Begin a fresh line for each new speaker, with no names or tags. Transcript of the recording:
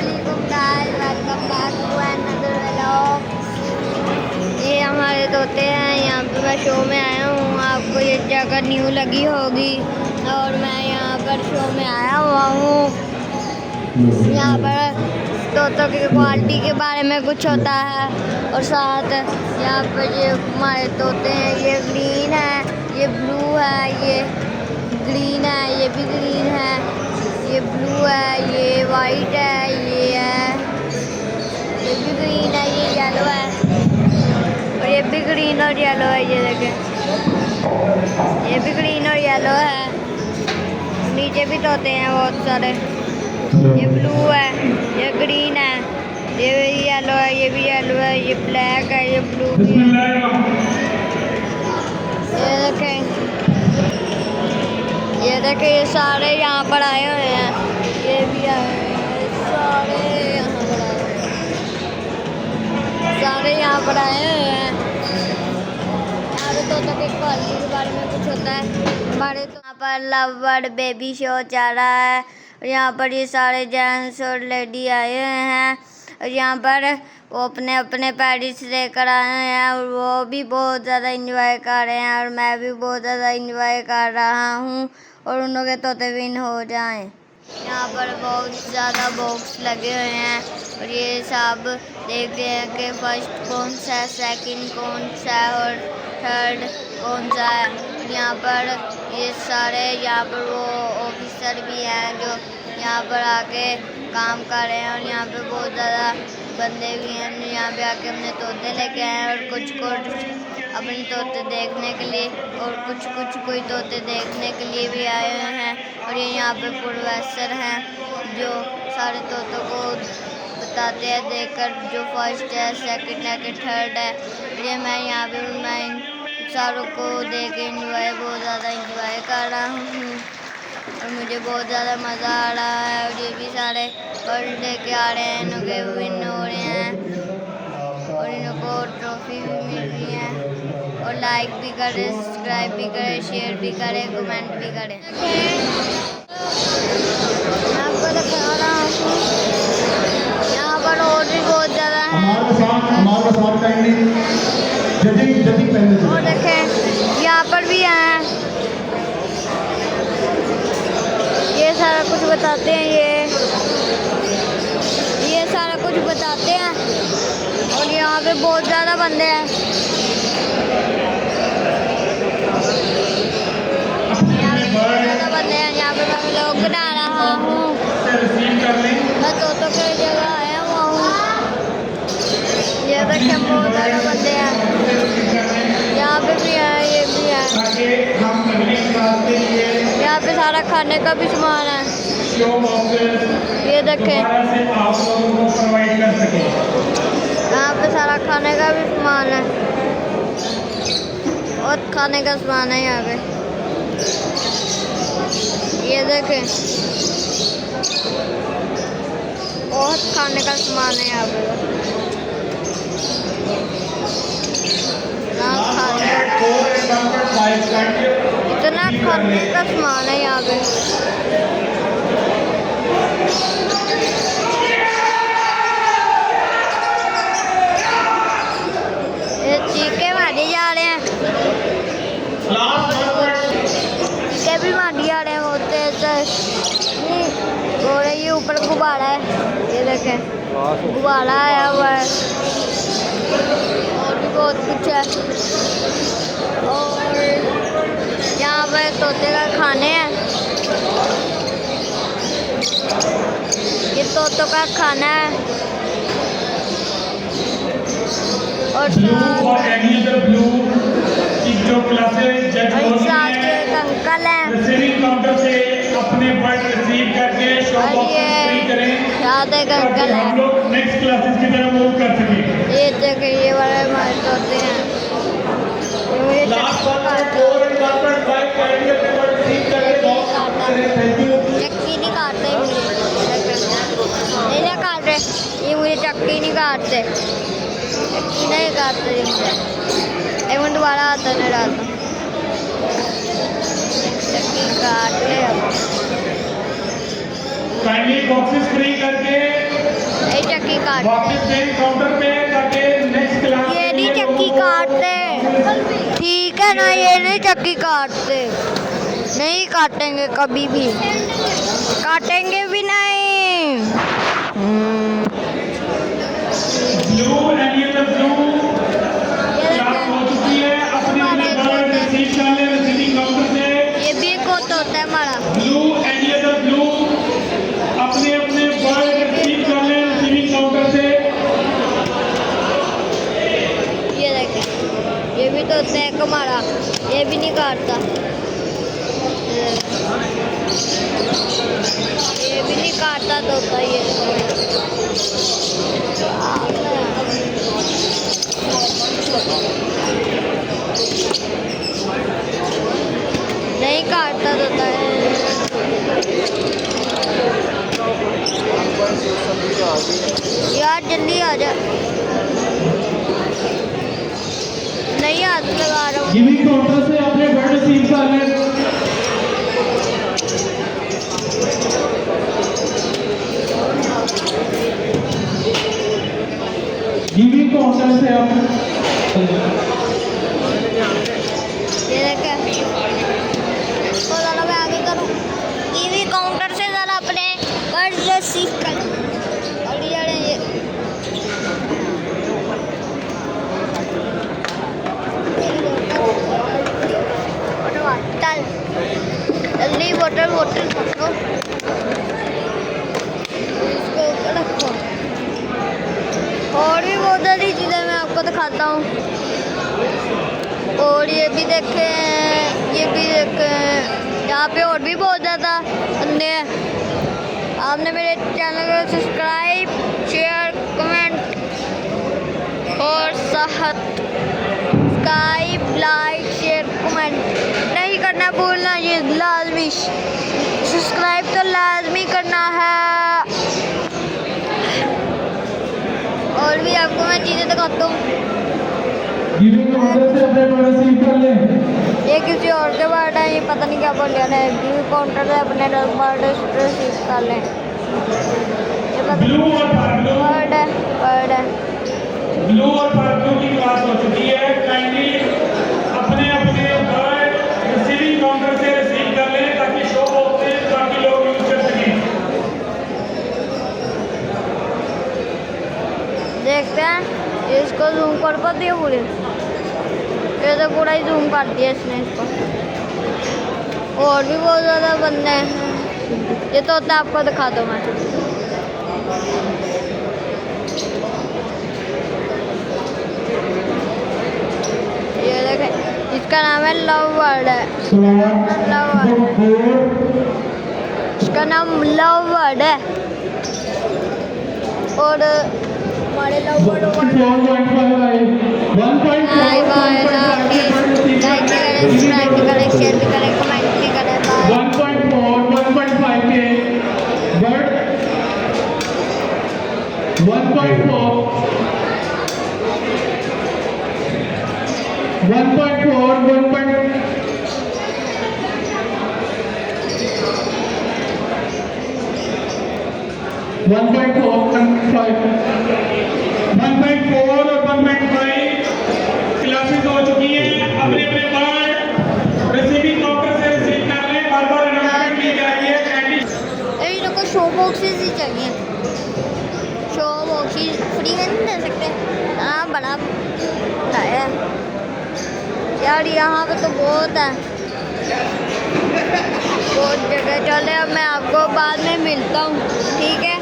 अस्सलामुअलैकुम guys, welcome back to another vlog. ये हमारे तोते हैं। यहाँ पे मैं शो में आया हूँ। आपको ये जगह न्यू लगी होगी और मैं यहाँ पर शो में आया हुआ हूँ। यहाँ पर तोतों की क्वालिटी के बारे में कुछ होता है और साथ यहाँ पर ये हमारे तोते हैं। ये ग्रीन है, ये ब्लू है, ये ग्रीन है, ये भी ग्रीन है, ये ब्लू है, ये वाइट है, ये भी ग्रीन है, ये येलो है और ये भी ग्रीन और येलो है। ये देखें, ये भी ग्रीन और येलो है। नीचे भी तोते हैं बहुत सारे। ये ब्लू है, ये ग्रीन है, ये येलो है, ये भी येलो है, ये ब्लैक है, ये ब्लू भी है। ये देखें, ये सारे यहाँ पर आए हुए हैं। ये भी आए हुए हैं, सारे यहाँ पर आए हुए हैं, सारे यहाँ पर आए हुए हैं। यहाँ पे तोतों की क्वालिटी के बारे में कुछ होता है हमारे। तो यहाँ पर लव बर्ड बेबी शो चल रहा है और यहाँ पर ये सारे जेंट्स और लेडी आए हुए हैं और यहाँ पर वो अपने अपने पेरेंट्स लेकर आए हैं और वो भी बहुत ज़्यादा इंजॉय कर रहे हैं और मैं भी बहुत ज़्यादा इंजॉय कर रहा हूँ और उन लोग के तोते विन हो जाएं। यहाँ पर बहुत ज़्यादा बॉक्स लगे हुए हैं और ये सब देख रहे हैं कि फर्स्ट कौन सा है, सेकंड कौन सा है और थर्ड कौन सा है। और यहाँ पर ये सारे यहाँ पर वो ऑफिसर भी हैं जो यहाँ पर आके काम कर रहे हैं और यहाँ पे बहुत ज़्यादा बंदे भी हैं। यहाँ पे आके अपने तोते लेके आए हैं और कुछ को अपने तोते देखने के लिए और कुछ कोई तोते देखने के लिए भी आए हुए हैं। और ये यहाँ पे प्रोफेसर हैं जो सारे तोतों को बताते हैं देखकर जो फर्स्ट है, सेकंड है कि थर्ड है। ये मैं यहाँ पे मैं इन सारों को देख के बहुत ज़्यादा इंजॉय कर रहा हूँ और मुझे बहुत ज़्यादा मज़ा आ रहा है। और ये भी सारे बर्ड लेके आ रहे हैं, इन्हों के विन हो रहे हैं और इन्हों को ट्रॉफी भी मिल रही है। और लाइक भी करें, सब्सक्राइब भी करें, शेयर भी करें, कमेंट भी करें। मैं आपको दिखा रहा हूँ यहाँ पर और भी बहुत ज़्यादा है। और देखें यहाँ पर भी हैं, ये सारा कुछ बताते हैं। ये सारा कुछ बताते हैं और यहाँ पे बहुत ज़्यादा बंदे हैं। यहाँ पे बहुत ज़्यादा बंदे हैं। यहाँ पे मैं व्लॉग बना रहा हूँ। मैं तोतों की जगह आया हुआ हूँ। ये देखें बहुत ज़्यादा बंदे हैं। यहाँ पे भी है, ये भी है। यहाँ पे सारा खाने का भी सामान है। ये देखें, यहाँ पे सारा खाने का भी सामान है और खाने का सामान है यहाँ पे। ये देखें बहुत खाने का सामान है यहाँ पे। इतना खाने का सामान है यहाँ पे। ये चीखे मारे जा रहे हैं, चीखे भी मारे जा रहे हैं बहुत तेज। और ये ऊपर गुब्बारा है, ये देखें गुब्बारा आया हुआ है और भी बहुत कुछ है। और यहाँ पर तोते का खाने हैं, ये तोतों का खाना है। और साथ एक अंकल हैं
अपने बर्ड रिसीव करके
और ये साथ एक अंकल है।
हम लोग नेक्स्ट क्लासेस की तरफ मूव कर सकें।
ये जगह ये वाले हमारे तोते हैं। मुझे चक्की नहीं काटते, नहीं काट रहे ये, मुझे चक्की नहीं काटते, चक्की नहीं काटते मुझे। एक मिनट दोबारा आता नहीं डालता, चक्की काट ले।
काइंडली बॉक्सेस फ्री करके
काटते
वापस सेम काउंटर पे ताकि नेक्स्ट क्लास
ये नहीं चक्की काटते, ठीक है ना, ये नहीं चक्की काटते, नहीं काटेंगे कभी भी, काटेंगे भी नहीं।
ब्लू एंड ये ब्लू क्लास हो चुकी है। अपने अपने बर्ड रिसीव कर ले रिसीविंग काउंटर से।
ये भी एक होता है हमारा।
ब्लू एंड ये ब्लू अपने अपने बर्ड रिसीव कर ले रिसीविंग काउंटर से।
ये देखें, ये भी तो होता है हमारा, ये भी नहीं काटता, ये भी नहीं काटता तोता, ये नहीं काटता तोता है। यार जल्दी आ जा, नहीं हाथ लगा रहा हूँ।
गिविंग काउंटर से अपने बर्ड रिसीव कर ले। गिविंग काउंटर से आप
ये देखे, तो ज़रा मैं आगे करूँ, टीवी काउंटर से ज़रा अपने कर्ज रिसीव कर और ये चल जल्दी बोतल बोतल पकड़ो, इसको ऊपर रखो। और भी बहुत सारी चीज़ें मैं आपको दिखाता हूँ। और ये भी देखें, ये भी देखें, यहाँ पे और भी बहुत ज़्यादा बंदे हैं। आपने मेरे चैनल को सब्सक्राइब, शेयर, कमेंट और सब्सक्राइब, लाइक, शेयर, कमेंट नहीं करना भूलना, ये लाजमी, सब्सक्राइब तो लाजमी करना है। और भी आपको मैं चीज़ें दिखाता हूँ।
गिविंग काउंटर से अपने बर्ड रिसीव कर ले।
ये किसी और के बर्ड है, ये पता नहीं क्या बोल रहा है। गिविंग काउंटर से अपने बर्ड रिसीव कर लें। ये पता
ब्लू और ब्लू
बर्ड है, बर्ड है।
ब्लू और ब्लू की क्लास हो चुकी है। काइंडली अपने अपने बर्ड रिसीविंग काउंटर से रिसीव कर लें ताकि शो बॉक्स से बाकी लोग यूज कर सकें।
देखते हैं, ये इसको जूम कर पाती है पूरी, ये तो पूरा ही जूम कर दिया इसने इसको। और भी बहुत ज़्यादा बंदे हैं, ये तो होता है, आपको दिखा दो मैं। ये देखें, इसका नाम है लव बर्ड है, लव बर्ड, इसका नाम लव बर्ड है। और हमारे love bird
bye bye
like करें, सब्सक्राइब भी करें, शेयर भी करें, कमेंट भी करें। बाय।
1.5 के बर्ड 1.4 1.4 और 1.5 क्लासेस हो चुकी हैं। अपने अपने बर्ड रिसीविंग काउंटर से रिसीव कर लें। बार-बार अनाउंसमेंट की जा रही है।
इन लोग को शो बॉक्सेस ही चाहिए, शो बॉक्सेस फ्री में नहीं दे सकते। हाँ बड़ा है यार, यहाँ पे तो बहुत है, बहुत जगह। चले अब मैं आपको बाद में मिलता हूँ, ठीक है।